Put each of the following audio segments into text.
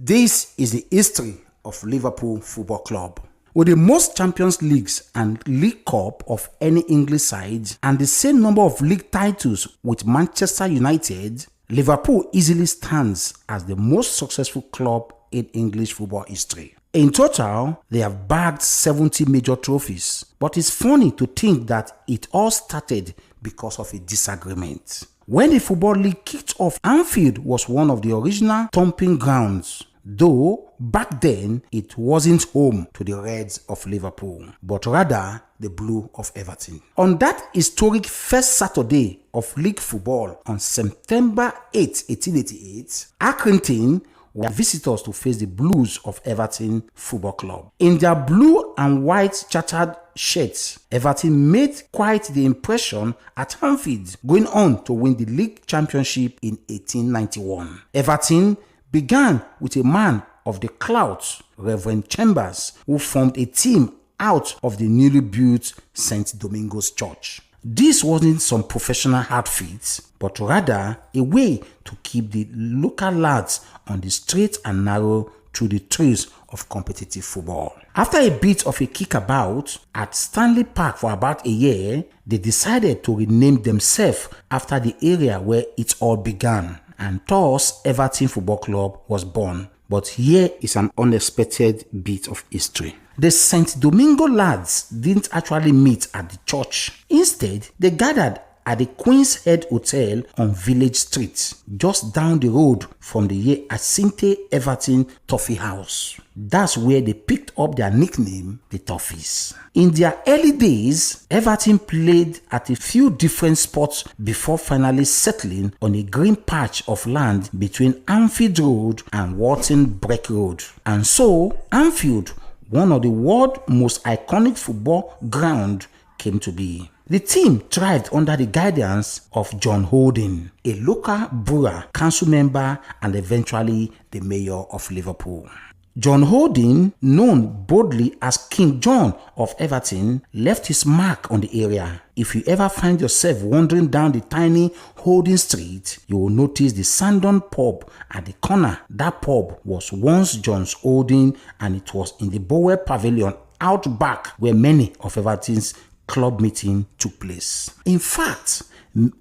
This is the history of Liverpool Football Club. With the most Champions Leagues and League Cup of any English side and the same number of league titles with Manchester United, Liverpool easily stands as the most successful club in English football history. In total, they have bagged 70 major trophies, but it's funny to think that it all started because of a disagreement. When the Football League kicked off, Anfield was one of the original stomping grounds, though back then it wasn't home to the Reds of Liverpool, but rather the Blue of Everton. On that historic first Saturday of league football on September 8, 1888, Accrington were visitors to face the Blues of Everton Football Club. In their blue and white chartered shirts, Everton made quite the impression at Anfield, going on to win the league championship in 1891. Everton began with a man of the clout, Reverend Chambers, who formed a team out of the newly built St. Domingo's Church. This wasn't some professional outfit, but rather a way to keep the local lads on the straight and narrow through the thrills of competitive football. After a bit of a kickabout at Stanley Park for about a year, they decided to rename themselves after the area where it all began, and thus Everton Football Club was born. But here is an unexpected bit of history. The St. Domingo lads didn't actually meet at the church. Instead, they gathered at the Queen's Head Hotel on Village Street, just down the road from the Hyacinthe Everton Toffee House. That's where they picked up their nickname, the Toffees. In their early days, Everton played at a few different spots before finally settling on a green patch of land between Anfield Road and Walton Breck Road. And so, Anfield, one of the world's most iconic football grounds, came to be. The team thrived under the guidance of John Houlding, a local borough council member and eventually the mayor of Liverpool. John Houlding, known boldly as King John of Everton, left his mark on the area. If you ever find yourself wandering down the tiny Houlding Street, you will notice the Sandon pub at the corner. That pub was once John Houlding, and it was in the Bower Pavilion out back where many of Everton's club meeting took place. In fact,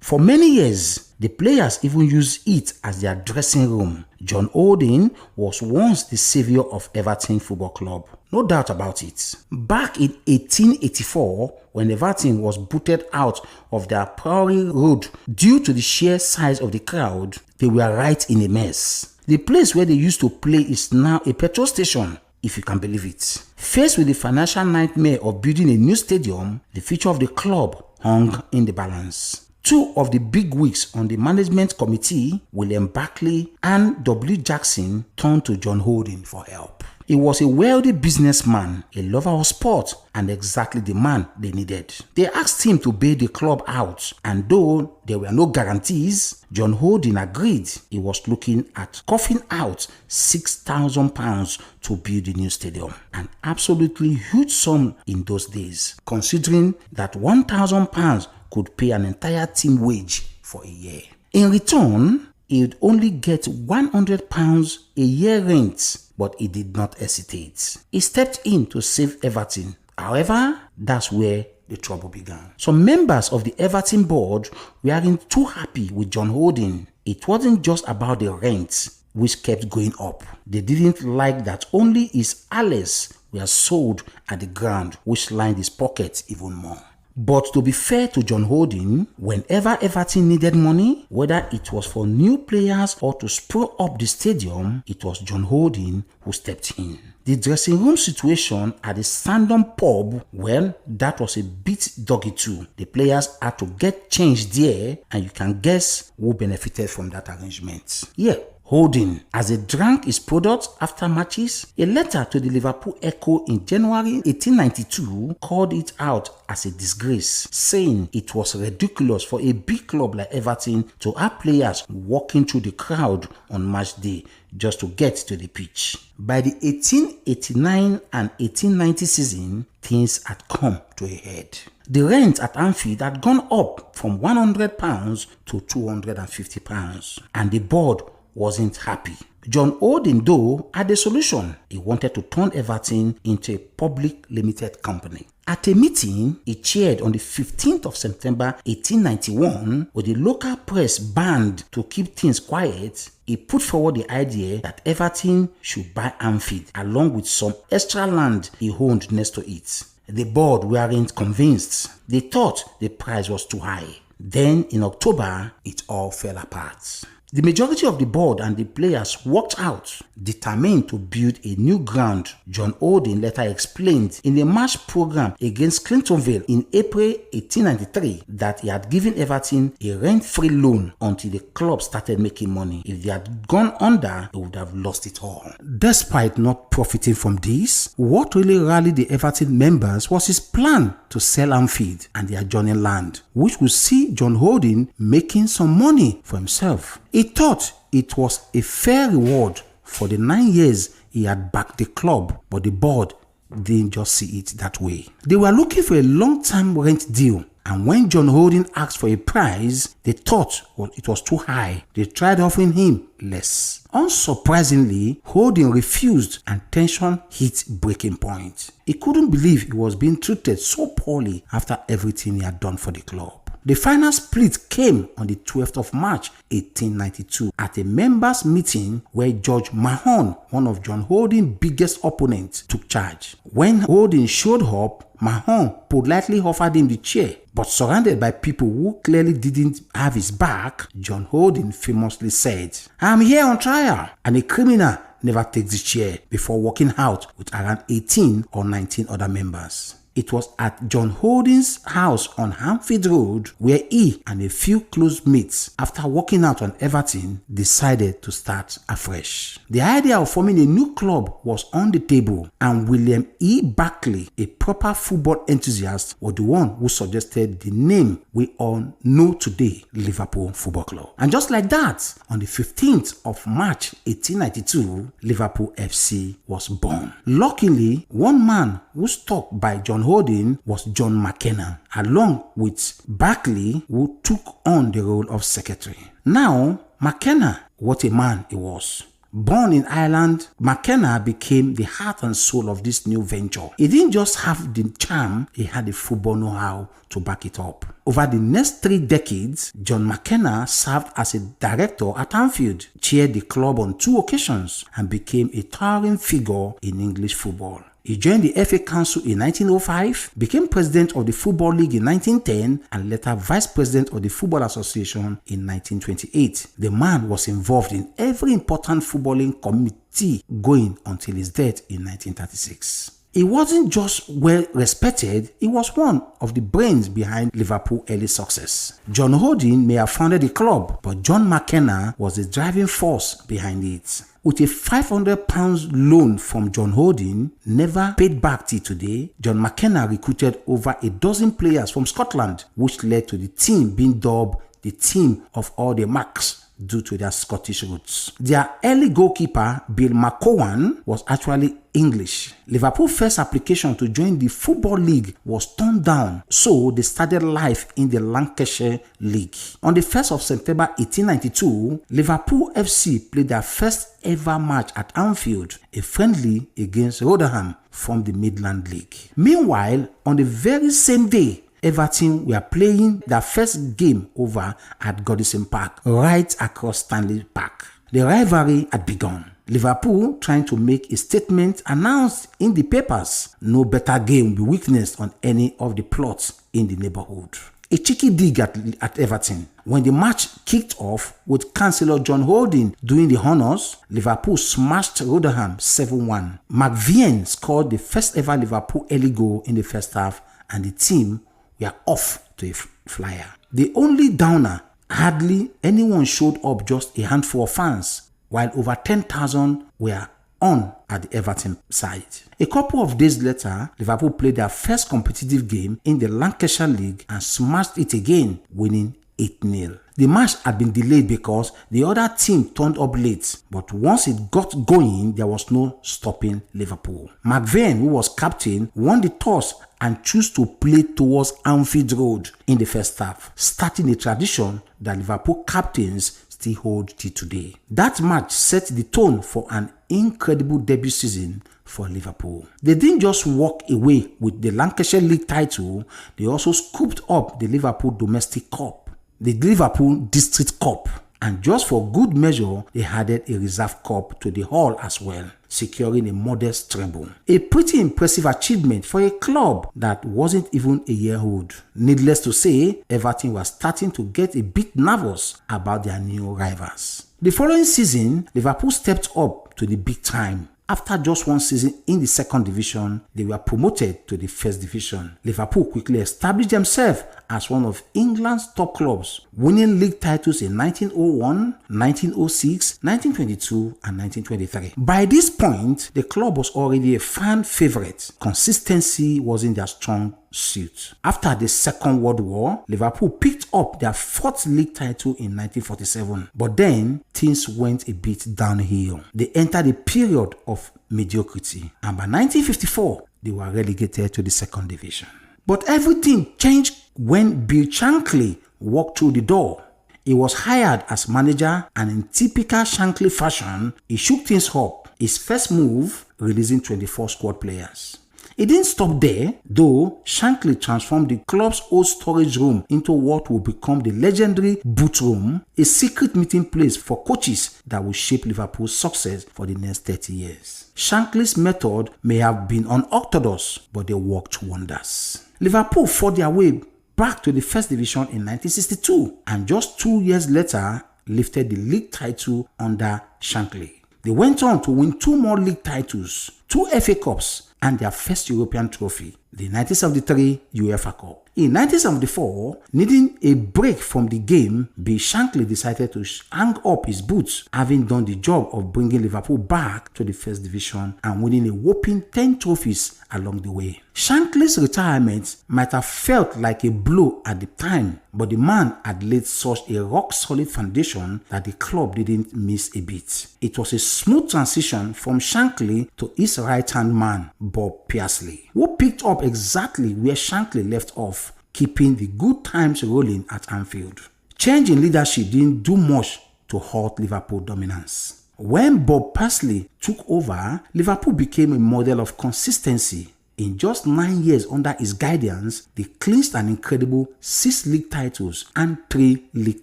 for many years, the players even used it as their dressing room. John Houlding was once the savior of Everton Football Club. No doubt about it. Back in 1884, when Everton was booted out of their Priory Road due to the sheer size of the crowd, they were right in a mess. The place where they used to play is now a petrol station, if you can believe it. Faced with the financial nightmare of building a new stadium, the future of the club hung in the balance. Two of the big wigs on the management committee, William Barclay and W. Jackson, turned to John Houlding for help. He was a wealthy businessman, a lover of sport, and exactly the man they needed. They asked him to bail the club out, and though there were no guarantees, John Houlding agreed. He was looking at coughing out £6,000 to build the new stadium. An absolutely huge sum in those days, considering that £1,000 could pay an entire team wage for a year. In return, he would only get £100 a year rent, but he did not hesitate. He stepped in to save Everton. However, that's where the trouble began. Some members of the Everton board weren't too happy with John Houlding. It wasn't just about the rent, which kept going up. They didn't like that only his alleys were sold at the ground, which lined his pockets even more. But to be fair to John Houlding, whenever Everton needed money, whether it was for new players or to spruce up the stadium, it was John Houlding who stepped in. The dressing room situation at the Sandon pub, well, that was a bit doggy too. The players had to get changed there, and you can guess who benefited from that arrangement. Yeah, Houlding, as he drank his products after matches, a letter to the Liverpool Echo in January 1892 called it out as a disgrace, saying it was ridiculous for a big club like Everton to have players walking through the crowd on match day just to get to the pitch. By the 1889 and 1890 season, things had come to a head. The rent at Anfield had gone up from £100 to £250, and the board wasn't happy. John Houlding, though, had a solution. He wanted to turn Everton into a public limited company. At a meeting he chaired on the 15th of September 1891, with the local press banned to keep things quiet, he put forward the idea that Everton should buy Anfield along with some extra land he owned next to it. The board weren't convinced. They thought the price was too high. Then in October, it all fell apart. The majority of the board and the players walked out, determined to build a new ground. John Houlding later explained in a match program against Clintonville in April 1893 that he had given Everton a rent-free loan until the club started making money. If they had gone under, they would have lost it all. Despite not profiting from this, what really rallied the Everton members was his plan to sell Anfield and the adjoining land, which would see John Houlding making some money for himself. He thought it was a fair reward for the 9 years he had backed the club, but the board didn't just see it that way. They were looking for a long-term rent deal, and when John Houlding asked for a price they thought it was too high, they tried offering him less. Unsurprisingly, Houlding refused and tension hit breaking point. He couldn't believe he was being treated so poorly after everything he had done for the club. The final split came on the 12th of March 1892 at a members' meeting where George Mahon, one of John Houlding's biggest opponents, took charge. When Houlding showed up, Mahon politely offered him the chair, but surrounded by people who clearly didn't have his back, John Houlding famously said, "I'm here on trial, and a criminal never takes the chair," before walking out with around 18 or 19 other members. It was at John Houlding's house on Anfield Road where he and a few close mates, after walking out on Everton, decided to start afresh. The idea of forming a new club was on the table, and William E. Barclay, a proper football enthusiast, was the one who suggested the name we all know today, Liverpool Football Club. And just like that, on the 15th of March 1892, Liverpool FC was born. Luckily, one man who stuck by John Houlding was John McKenna, along with Barclay, who took on the role of secretary. Now, McKenna, what a man he was. Born in Ireland, McKenna became the heart and soul of this new venture. He didn't just have the charm, he had the football know-how to back it up. Over the next 3 decades, John McKenna served as a director at Anfield, chaired the club on 2 occasions, and became a towering figure in English football. He joined the FA Council in 1905, became president of the Football League in 1910, and later vice president of the Football Association in 1928. The man was involved in every important footballing committee going until his death in 1936. He wasn't just well respected, he was one of the brains behind Liverpool's early success. John Houlding may have founded the club, but John McKenna was the driving force behind it. With a £500 loan from John Houlding, never paid back till today, John McKenna recruited over a dozen players from Scotland, which led to the team being dubbed the team of all the marks due to their Scottish roots. Their early goalkeeper, Bill McCowan, was actually English. Liverpool's first application to join the Football League was turned down, so they started life in the Lancashire League. On the 1st of September 1892, Liverpool FC played their first ever match at Anfield, a friendly against Rotherham from the Midland League. Meanwhile, on the very same day, Everton were playing their first game over at Goodison Park, right across Stanley Park. The rivalry had begun. Liverpool, trying to make a statement, announced in the papers, no better game will be witnessed on any of the plots in the neighborhood. A cheeky dig at Everton. When the match kicked off with Councillor John Houlding doing the honours, Liverpool smashed Rotherham 7-1. McVeigh scored the first ever Liverpool early goal in the first half, and the team were off to a flyer. The only downer, hardly anyone showed up, just a handful of fans, while over 10,000 were on at the Everton side. A couple of days later, Liverpool played their first competitive game in the Lancashire League and smashed it again, winning 8-0. The match had been delayed because the other team turned up late, but once it got going, there was no stopping Liverpool. McVeigh, who was captain, won the toss and chose to play towards Anfield Road in the first half, starting a tradition that Liverpool captains still hold till today. That match set the tone for an incredible debut season for Liverpool. They didn't just walk away with the Lancashire League title, they also scooped up the Liverpool Domestic Cup, the Liverpool District Cup, and just for good measure, they added a reserve cup to the haul as well, securing a modest treble. A pretty impressive achievement for a club that wasn't even a year old. Needless to say, Everton was starting to get a bit nervous about their new rivals. The following season, Liverpool stepped up to the big time. After just one season in the second division, they were promoted to the first division. Liverpool quickly established themselves as one of England's top clubs, winning league titles in 1901, 1906, 1922 and 1923. By this point, the club was already a fan favorite. Consistency wasn't their strong suit. After the Second World War, Liverpool picked up their fourth league title in 1947. But then, things went a bit downhill. They entered a period of mediocrity, and by 1954, they were relegated to the second division. But everything changed when Bill Shankly walked through the door. He was hired as manager, and in typical Shankly fashion, he shook things up. His first move, releasing 24 squad players. It didn't stop there, though. Shankly transformed the club's old storage room into what would become the legendary boot room, a secret meeting place for coaches that would shape Liverpool's success for the next 30 years. Shankly's method may have been unorthodox, but they worked wonders. Liverpool fought their way back to the first division in 1962, and just 2 years later lifted the league title under Shankly. They went on to win 2 more league titles, 2 FA Cups, and their first European trophy, the 1973 UEFA Cup. In 1974, needing a break from the game, Bill Shankly decided to hang up his boots, having done the job of bringing Liverpool back to the first division and winning a whopping 10 trophies along the way. Shankly's retirement might have felt like a blow at the time, but the man had laid such a rock-solid foundation that the club didn't miss a beat. It was a smooth transition from Shankly to his right-hand man, Bob Pearsley, who picked up exactly where Shankly left off, keeping the good times rolling at Anfield. Change in leadership didn't do much to halt Liverpool dominance. When Bob Pearsley took over, Liverpool became a model of consistency. In just 9 years under his guidance, they clinched an incredible 6 league titles and 3 league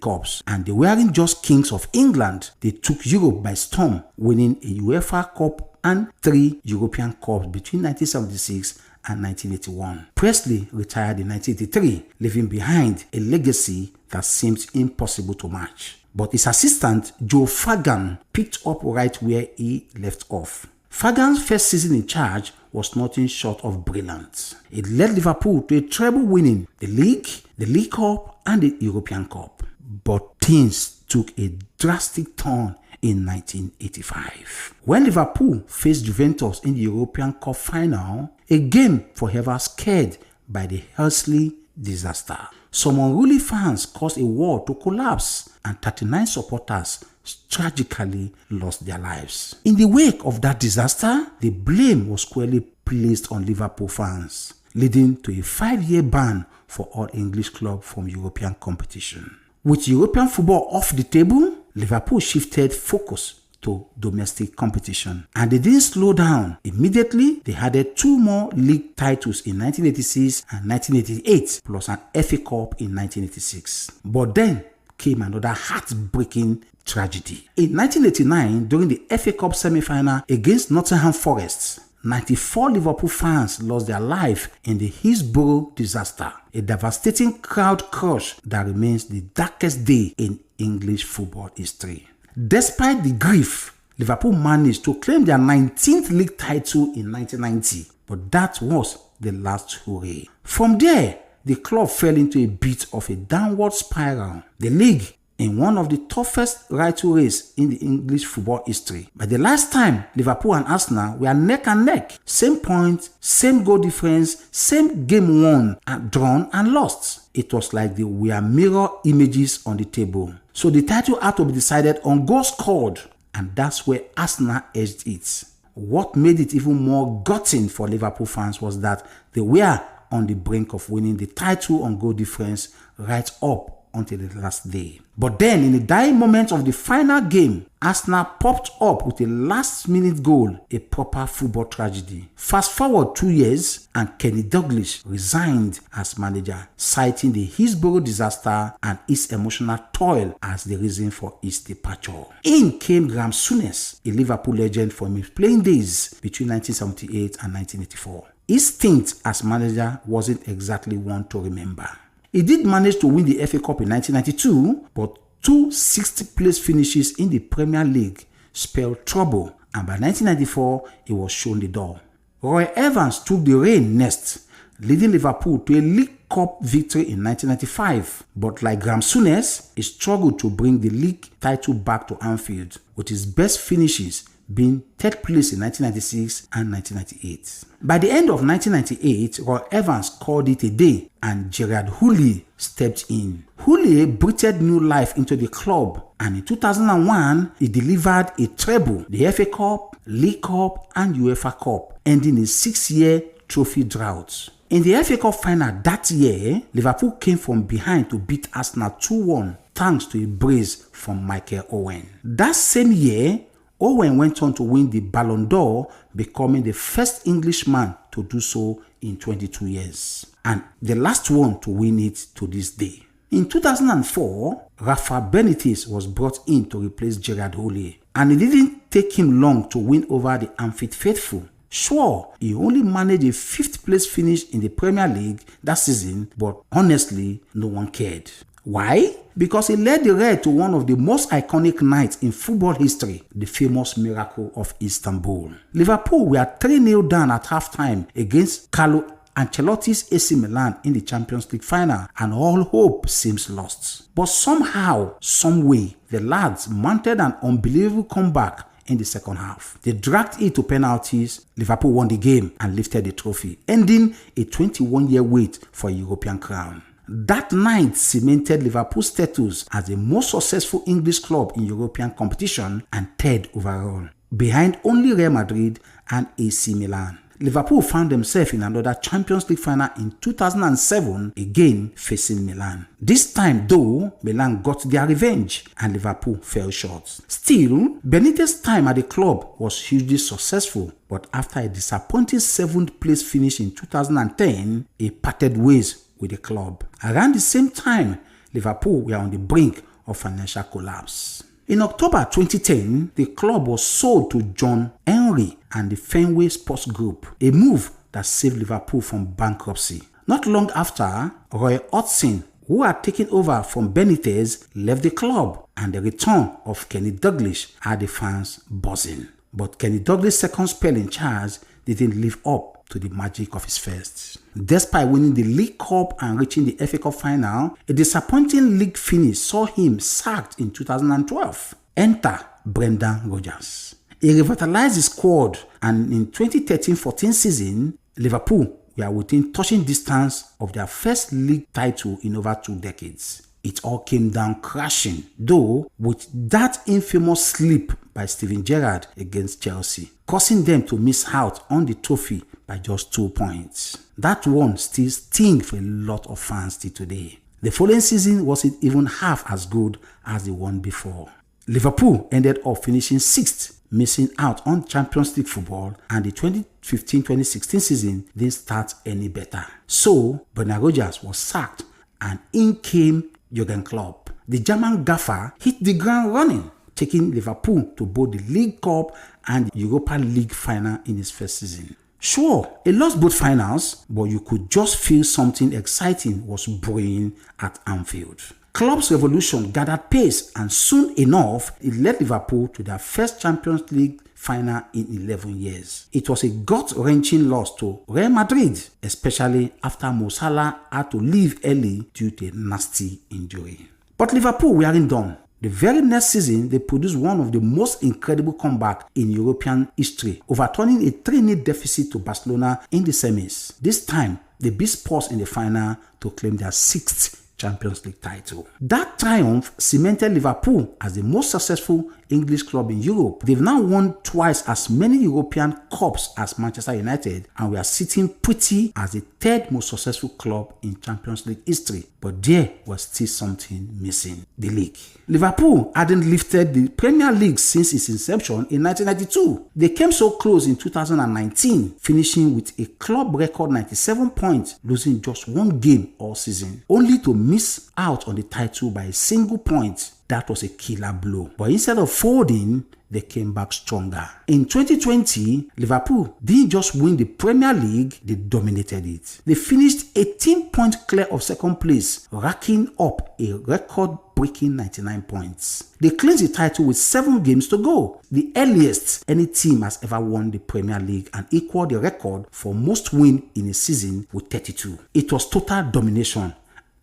cups. And they weren't just kings of England, they took Europe by storm, winning a UEFA Cup and 3 European Cups between 1976 and 1981. Presley retired in 1983, leaving behind a legacy that seems impossible to match. But his assistant, Joe Fagan, picked up right where he left off. Fagan's first season in charge was nothing short of brilliant. It led Liverpool to a treble winning the League Cup and the European Cup. But things took a drastic turn in 1985. When Liverpool faced Juventus in the European Cup final, a game forever scared by the Hursley disaster. Some unruly fans caused a wall to collapse, and 39 supporters tragically lost their lives. In the wake of that disaster, the blame was squarely placed on Liverpool fans, leading to a 5-year ban for all English clubs from European competition. With European football off the table, Liverpool shifted focus to domestic competition, and they didn't slow down. Immediately, they added 2 more league titles in 1986 and 1988, plus an FA Cup in 1986. But then came another heartbreaking tragedy. In 1989, during the FA Cup semi-final against Nottingham Forest, 94 Liverpool fans lost their life in the Hillsborough disaster, a devastating crowd crush that remains the darkest day in English football history. Despite the grief, Liverpool managed to claim their 19th league title in 1990, but that was the last hurrah. From there, the club fell into a bit of a downward spiral. The league in one of the toughest rival races in the English football history. By the last time, Liverpool and Arsenal were neck and neck. Same points, same goal difference, same game won, and drawn and lost. It was like they were mirror images on the table. So the title had to be decided on goals scored, and that's where Arsenal edged it. What made it even more gutting for Liverpool fans was that they were on the brink of winning the title on goal difference right up until the last day. But then, in the dying moments of the final game, Arsenal popped up with a last-minute goal, a proper football tragedy. Fast forward 2 years, and Kenny Dalglish resigned as manager, citing the Hillsborough disaster and its emotional toil as the reason for his departure. In came Graham Souness, a Liverpool legend from his playing days between 1978 and 1984. His stint as manager wasn't exactly one to remember. He did manage to win the FA Cup in 1992, but 2 60th-place finishes in the Premier League spelled trouble, and by 1994, he was shown the door. Roy Evans took the reign next, leading Liverpool to a League Cup victory in 1995, but like Graham Souness, he struggled to bring the league title back to Anfield, with his best finishes being 3rd place in 1996 and 1998. By the end of 1998, Roy Evans called it a day and John Houlding stepped in. Houlding breathed new life into the club, and in 2001, he delivered a treble, the FA Cup, League Cup and UEFA Cup, ending a 6-year trophy drought. In the FA Cup final that year, Liverpool came from behind to beat Arsenal 2-1 thanks to a brace from Michael Owen. That same year, Owen went on to win the Ballon d'Or, becoming the first Englishman to do so in 22 years, and the last one to win it to this day. In 2004, Rafa Benitez was brought in to replace Gerard Houllier, and it didn't take him long to win over the Anfield faithful. Sure, he only managed a 5th place finish in the Premier League that season, but honestly, no one cared. Why? Because he led the Red to one of the most iconic nights in football history, the famous Miracle of Istanbul. Liverpool were 3-0 down at halftime against Carlo Ancelotti's AC Milan in the Champions League final, and all hope seems lost. But somehow, someway, the lads mounted an unbelievable comeback in the second half. They dragged it to penalties, Liverpool won the game and lifted the trophy, ending a 21-year wait for a European crown. That night cemented Liverpool's status as the most successful English club in European competition and 3rd overall, behind only Real Madrid and AC Milan. Liverpool found themselves in another Champions League final in 2007, again facing Milan. This time though, Milan got their revenge and Liverpool fell short. Still, Benitez's time at the club was hugely successful, but after a disappointing 7th place finish in 2010, he parted ways with the club. Around the same time, Liverpool were on the brink of financial collapse. In October 2010, the club was sold to John Houlding and the Fenway Sports Group, a move that saved Liverpool from bankruptcy. Not long after, Roy Hodgson, who had taken over from Benitez, left the club, and the return of Kenny Dalglish had the fans buzzing. But Kenny Dalglish's second spell in charge didn't live up to the magic of his first. Despite winning the League Cup and reaching the FA Cup final, a disappointing league finish saw him sacked in 2012. Enter Brendan Rodgers. He revitalized his squad, and in 2013-14 season, Liverpool were within touching distance of their first league title in over 2 decades. It all came down crashing, though, with that infamous slip by Steven Gerrard against Chelsea, causing them to miss out on the trophy by just 2 points. That one still stings for a lot of fans till today. The following season wasn't even half as good as the one before. Liverpool ended up finishing 6th, missing out on Champions League football, and the 2015-2016 season didn't start any better. So, Brendan Rodgers was sacked, and in came Jurgen Klopp. The German gaffer hit the ground running, taking Liverpool to both the League Cup and the Europa League final in his first season. Sure, he lost both finals, but you could just feel something exciting was brewing at Anfield. Klopp's revolution gathered pace, and soon enough, it led Liverpool to their first Champions League final in 11 years. It was a gut-wrenching loss to Real Madrid, especially after Mo Salah had to leave early due to a nasty injury. But Liverpool weren't done. The very next season, they produced one of the most incredible comebacks in European history, overturning a 3-0 deficit to Barcelona in the semis. This time, they beat Spurs in the final to claim their 6th Champions League title. That triumph cemented Liverpool as the most successful English club in Europe. They've now won twice as many European cups as Manchester United, and we are sitting pretty as the third most successful club in Champions League history. But there was still something missing: the league. Liverpool hadn't lifted the Premier League since its inception in 1992. They came so close in 2019, finishing with a club record 97 points, losing just one game all season, only to miss out on the title by a single point. That was a killer blow. But instead of folding, they came back stronger. In 2020, Liverpool didn't just win the Premier League, they dominated it. They finished 18 points clear of second place, racking up a record-breaking 99 points. They clinched the title with 7 games to go, the earliest any team has ever won the Premier League, and equaled the record for most wins in a season with 32. It was total domination,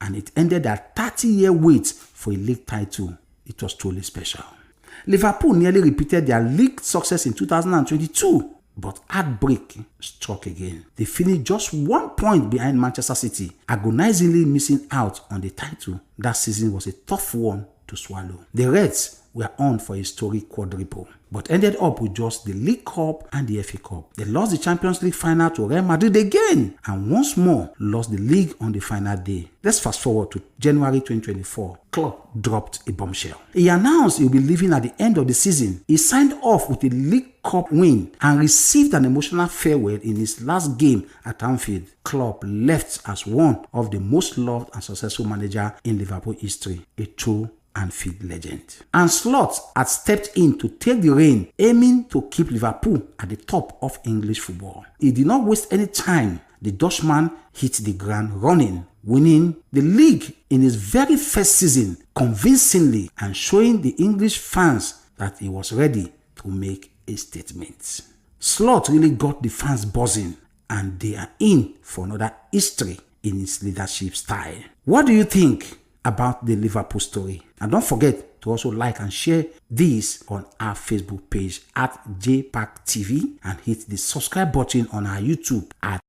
and it ended a 30-year wait for a league title. It was truly special. Liverpool nearly repeated their league success in 2022, but heartbreak struck again. They finished just 1 point behind Manchester City, agonizingly missing out on the title. That season was a tough one to swallow. The Reds were on for a historic quadruple, but ended up with just the League Cup and the FA Cup. They lost the Champions League final to Real Madrid again, and once more lost the league on the final day. Let's fast forward to January 2024. Klopp dropped a bombshell. He announced he'll be leaving at the end of the season. He signed off with a League Cup win and received an emotional farewell in his last game at Anfield. Klopp left as one of the most loved and successful managers in Liverpool history, a true Anfield legend. And Slot had stepped in to take the reign, aiming to keep Liverpool at the top of English football. He did not waste any time. The Dutchman hit the ground running, winning the league in his very first season convincingly and showing the English fans that he was ready to make a statement. Slot really got the fans buzzing, and they are in for another history in his leadership style. What do you think about the Liverpool story? And don't forget to also like and share this on our Facebook page at JPackTV, and hit the subscribe button on our YouTube at